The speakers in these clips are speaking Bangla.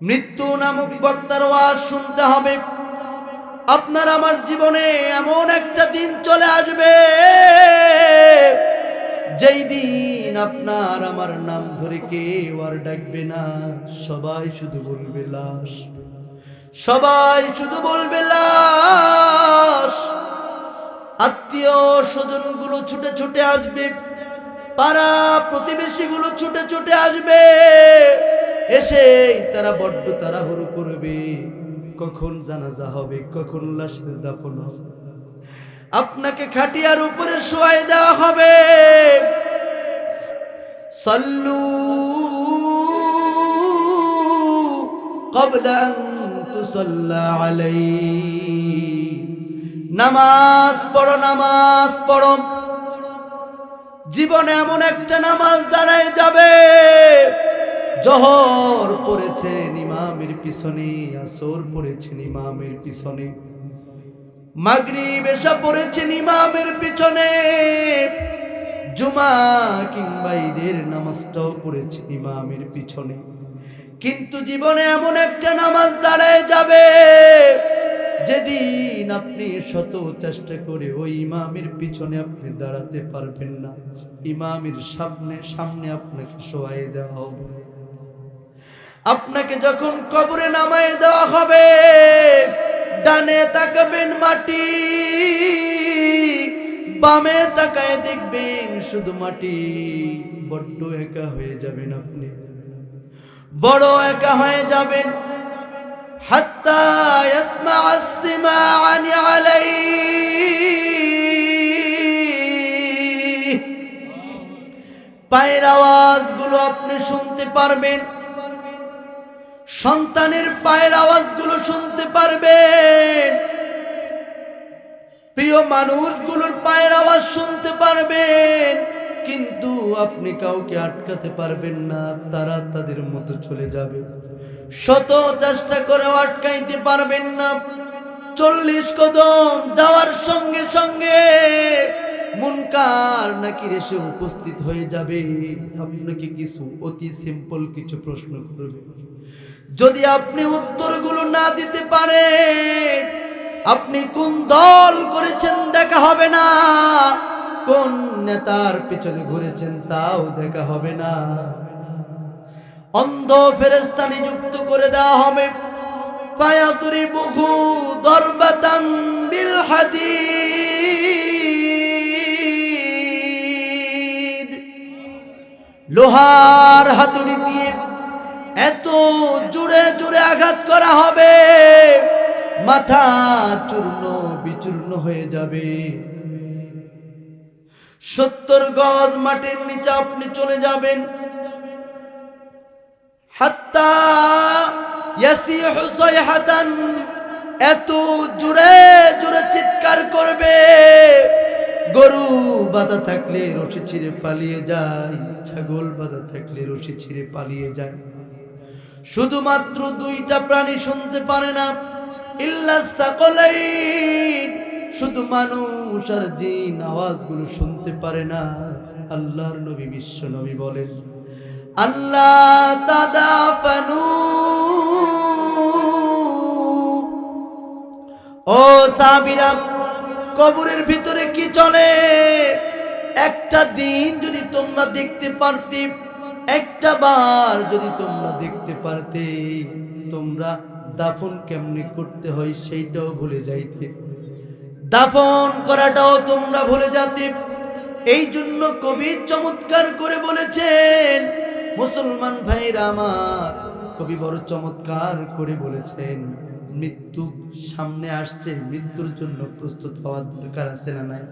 মৃত্যু নামক বক্তার ওয়াজ শুনতে হবে। আপনার আমার জীবনে এমন একটা দিন চলে আসবে, যেই দিন আপনার আমার নাম ধরে কেউ আর ডাকবে না, সবাই শুধু বলবে লাশ, সবাই শুধু বলবে লাশ। আত্মীয় স্বজন গুলো ছুটে ছুটে আসবে, পাড়া প্রতিবেশী গুলো ছুটে ছুটে আসবে, এসে তারা বড্ড তাড়াহুড়ো করবে, কখন জানাজা হবে, কখন লাশের দাফন হবে। আপনাকে খাটিয়ার উপরে শোয়াই দেওয়া হবে। সাল্লু ক্বাবলা আন তুসাল্লা আলাইহি, নামাজ পড়ো, নামাজ পড়ো। জীবনে এমন একটা নামাজ দাঁড়ায় যাবে, জোহর পড়েছেন ইমামের পিছনে, আসর পড়েছেন ইমামের পিছনে, মাগরিব এশা পড়েছেন ইমামের পিছনে, জুমা কিংবা ঈদের নামাজটাও পড়েছেন ইমামের পিছনে। কিন্তু জীবনে এমন একটা নামাজ দাঁড়ায় যাবে, যেদিন আপনি শত চেষ্টা করে ওই ইমামের পিছনে আপনি দাঁড়াতে পারবেন না, ইমামের সামনে সামনে আপনাকে শোয়াই দেওয়া হবে। আপনাকে যখন কবরে নামায় দেওয়া হবে, ডানে তাকাবেন মাটি, বামে তাকায় দেখবেন শুধু মাটি। বড্ড একা হয়ে যাবেন আপনি, বড় একা হয়ে যাবেন। হাত্তা ইয়াসমা আসসিমাআন আলাইহি, পায়ের আওয়াজগুলো আপনি শুনতে পারবেন, সন্তানের পায়ের আওয়াজগুলো শুনতে পারবেন, প্রিয় মানুষগুলোর পায়ের আওয়াজ শুনতে পারবেন। কিন্তু আপনি কাউকে আটকাতে পারবেন না, তারা তাদের মতো চলে যাবে। শত চেষ্টা করে আটকাইতে পারবেন না। 40 কদম যাওয়ার সঙ্গে সঙ্গে মুনকার নাকির এসে উপস্থিত হয়ে যাবে, আপনাকে কিছু অতি সিম্পল কিছু প্রশ্ন করবে। যদি আপনি উত্তরগুলো না দিতে পারেন, আপনি কোন দল করেছেন দেখা হবে না, কোন নেতার পিছনে ঘুরেছেন তাও দেখা হবে না। অন্ধ ফেরেশতা নিযুক্ত করে দেওয়া হবে। ফায়াদরিবুহু দরবাতাম বিল হাদিদ, লোহার হাতুড়ি দিয়ে এত জোরে জোরে আঘাত করা হবে, মাথা চূর্ণ বিচূর্ণ হয়ে যাবে। 70 গজ মাটির নিচে আপনি চলে যাবেন। হাত্তা ইয়াসিহু সাইহাতান, এত জোরে জোরে চিৎকার করবে, গরু বাঁধা থাকলে রশি ছিঁড়ে পালিয়ে যায়, ছাগল বাঁধা থাকলে রশি ছিঁড়ে পালিয়ে যায়। শুধুমাত্র 2টা প্রাণী শুনতে পারে না, ইল্লাস সাকালাইন, শুধু মানুষ আর জিন আওয়াজগুলো শুনতে পারে না। আল্লাহর নবী বিশ্ব নবী বলেন, আল্লাহ তাদাফানু, ও সাহাবীরা, কবরের ভিতরে কি চলে একটা দিন যদি তোমরা দেখতে পারতে, একটা বার যদি তোমরা দেখতে পারতে, তোমরা দাফন কেমনে করতে হয় সেইটাও ভুলে যাইতে, দাফন করাটাও তোমরা ভুলে যেতে। এই জন্য কবি চমৎকার করে বলেছেন, মুসলমান ভাইরা আমার, কবি বড় চমৎকার করে বলেছেন, মৃত্যু সামনে আসছে, মৃত্যুর জন্য প্রস্তুত হওয়ার দরকার আছে না নাই?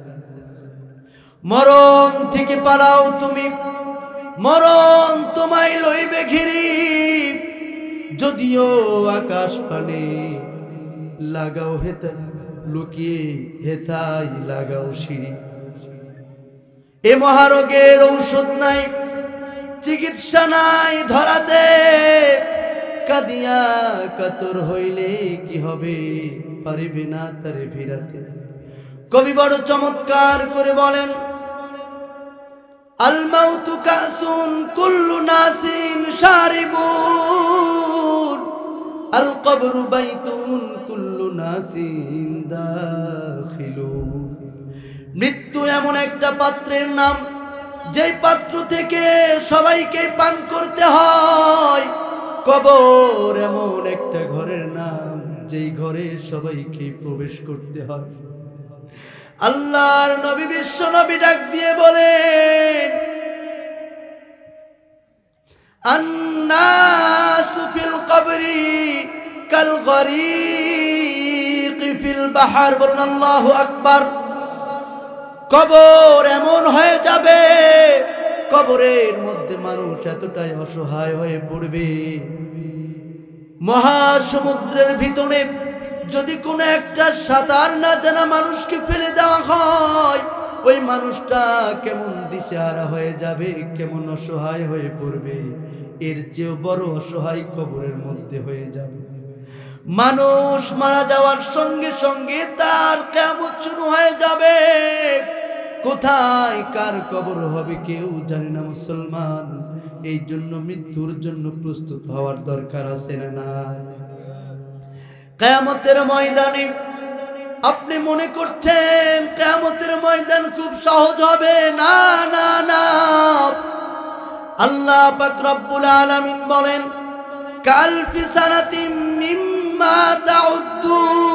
মরণ থেকে পালাও তুমি, মরণ তোমায় লইবে ঘিরি, যদিও আকাশ পানে লাগাও হেতা, লুকিয়ে হেতাই লাগাও সিঁড়ি। এ মহারোগের ঔষধ নাই, চিকিৎসা নাই ধরাতে, কাঁদিয়া কাতর হইলে কি হবে, পারিবে না তারে ফিরাতে। কবি বড় চমৎকার করে বলেন, আল মাউতু কাসুন কুল্লু নাসিন শারিবুন, আল কবরু বাইতুন কুল্লু নাসিন দাখিলু। মৃত্যু এমন একটা পাত্রের নাম, যেই পাত্র থেকে সবাইকে পান করতে হয়। কবর এমন একটা ঘরের নাম, যেই ঘরে সবাইকে প্রবেশ করতে হয়। আল্লাহর নবী বিশ্ব নবী ডাক দিয়ে বলেন, আন্নাসু ফিল কবরি কাল গরীক ফিল বাহার। বলুন আল্লাহু আকবার। কবর এমন হয়ে যাবে, কবরের মধ্যে মানুষ এতটাই অসহায় হয়ে পড়বে, মহাসমুদ্রের ভিতরে যদি কোনো একটা সাঁতার না জানা মানুষকে ফেলে দেওয়া হয়, ওই মানুষটা কেমন দিশেহারা হয়ে যাবে, কেমন অসহায় হয়ে পড়বে। এর চেয়েও বড় অসহায় কবরের মধ্যে হয়ে যাবে। মানুষ মারা যাওয়ার সঙ্গে সঙ্গে তার কিয়ামত শুরু হয়ে যাবে। কোথায় কার কবর হবে কেউ জানে না মুসলমান। এই জন্য মৃত্যুর জন্য প্রস্তুত হওয়ার দরকার আছে না নাই? কিয়ামতের ময়দানে আপনি মনে করছেন কিয়ামতের ময়দান খুব সহজ হবে, না না না। আল্লাহ পাক রব্বুল আলামিন বলেন, কালফি সানাতিম মিম্মা তাউদ্দুন।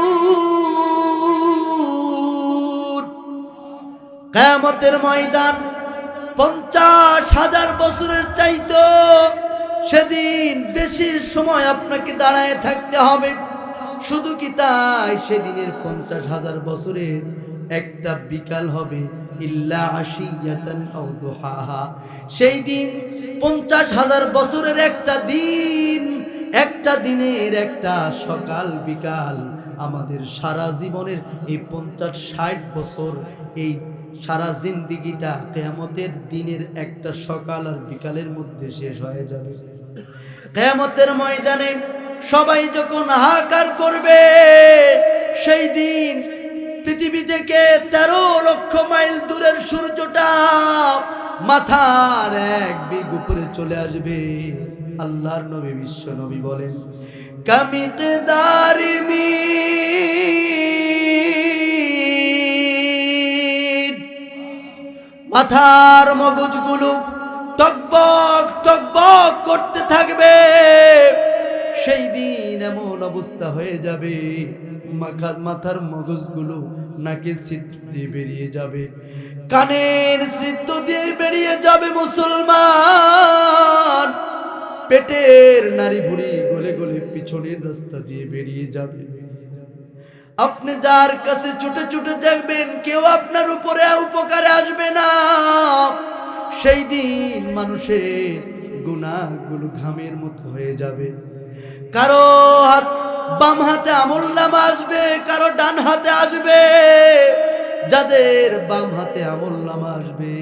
কিয়ামতের ময়দান 50,000 বছরের চাইতো সেদিন বেশি সময় আপনাকে দাঁড়ায় থাকতে হবে। শুধু কি তাই, সেদিনের 50,000 বছরের একটা বিকাল হবে, ইল্লা আশিয়াতান আও দুহাহা। সেই দিন 50,000 বছরের একটা দিন, একটা দিনের একটা সকাল বিকাল। আমাদের সারা জীবনের এই 50-60 বছর, এই সারা জিন্দেগিটা কিয়ামতের দিনের একটা সকাল আর বিকালের মধ্যে শেষ হয়ে যাবে। কিয়ামতের ময়দানে সবাই যখন হাহাকার করবে, সেই দিন পৃথিবী থেকে 13 লক্ষ মাইল দূরের সূর্যটা মাথার 1 বিঘ উপরে চলে আসবে। আল্লাহর নবী বিশ্ব নবী বলেন, কামিকদারি মিন। মাথার মগজগুলো টকবক টকবক করতে থাকবে। সেই দিন এমন অবস্থা হয়ে যাবে, মাথার মগজগুলো নাকের ছিদ্র দিয়ে বেরিয়ে যাবে, কানের ছিদ্র দিয়ে বেরিয়ে যাবে মুসলমান। পেটের নাড়ি ভুঁড়ি গলে গলে পিছনের রাস্তা দিয়ে বেরিয়ে যাবে। আপনি যার কাছে ছুটে ছুটে দেখবেন, কেউ আপনার উপরে উপকারে আসবে না। সেই দিন মানুষের গুনাহগুলো ঘামের মতো হয়ে যাবে। কারো বাম হাতে আমলনামা আসবে, কারো ডান হাতে আসবে। যাদের বাম হাতে আমলনামা আসবে,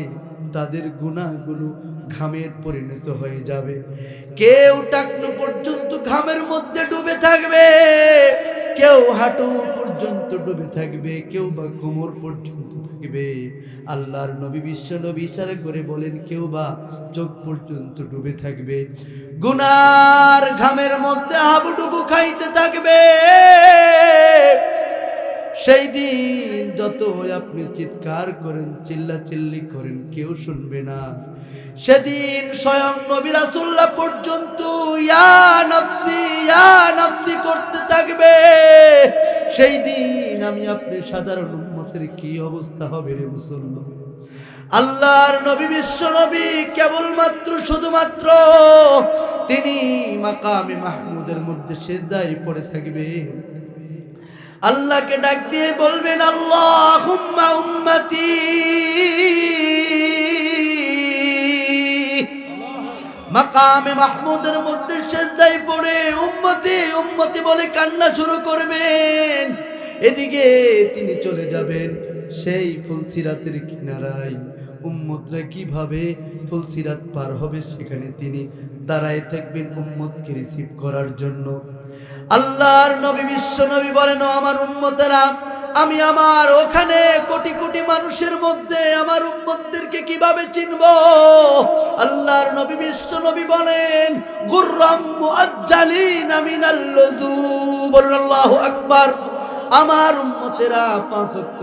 তাদের গুনাহগুলো ঘামের পরিণত হয়ে যাবে। কেউ টাকনু পর্যন্ত ঘামের মধ্যে ডুবে থাকবে, কেউ হাঁটু পর্যন্ত ডুবে থাকবে, কেউ বা কোমর পর্যন্ত থাকবে। আল্লাহর নবী বিশ্ব নবী ইশারা করে বলেন, কেউ বা চোখ পর্যন্ত ডুবে থাকবে। গুনার ঘামের মধ্যে হাবুডুবু খাইতে থাকবে। সেই দিন যত আপনি চিৎকার করেন, চিল্লাচিল্লি করেন, কেউ শুনবে না। সেদিন স্বয়ং নবী রাসূলুল্লাহ পর্যন্ত ইয়া নাফসি করতে থাকবে। সেই দিন আমি আপনি সাধারণ উম্মতের কি অবস্থা হবে রে মুসলমান? আল্লাহর নবী বিশ্ব নবী কেবলমাত্র শুধুমাত্র তিনি মাকামে মাহমুদের মধ্যে সিজদায় পড়ে থাকবে। আল্লাহকে ডাক দিয়ে বলবেন, আল্লাহুম্মা উম্মতি। মাকামে মাহমুদের মধ্যে সিজদায় পড়ে উম্মতি উম্মতি বলে কান্না শুরু করবেন। এদিকে তিনি চলে যাবেন সেই ফুলসিরাতের কিনারায়। উম্মতরা কিভাবে ফুলসিরাত পার হবে, সেখানে তিনি দাঁড়ায় থাকবেন উম্মতকে রিসিভ করার জন্য। আল্লাহর নবী বিশ্ব নবী বলেন, ও আমার উম্মতেরা, আমি আমার ওখানে কোটি কোটি মানুষের মধ্যে আমার উম্মতদেরকে কিভাবে চিনব? আল্লাহর নবী বিশ্ব নবী বলেন, গুররাম মুআজ্জালিনা মিনাল লুযু। বলুন আল্লাহু আকবার। আমার উম্মতেরা 5 ওয়াক্ত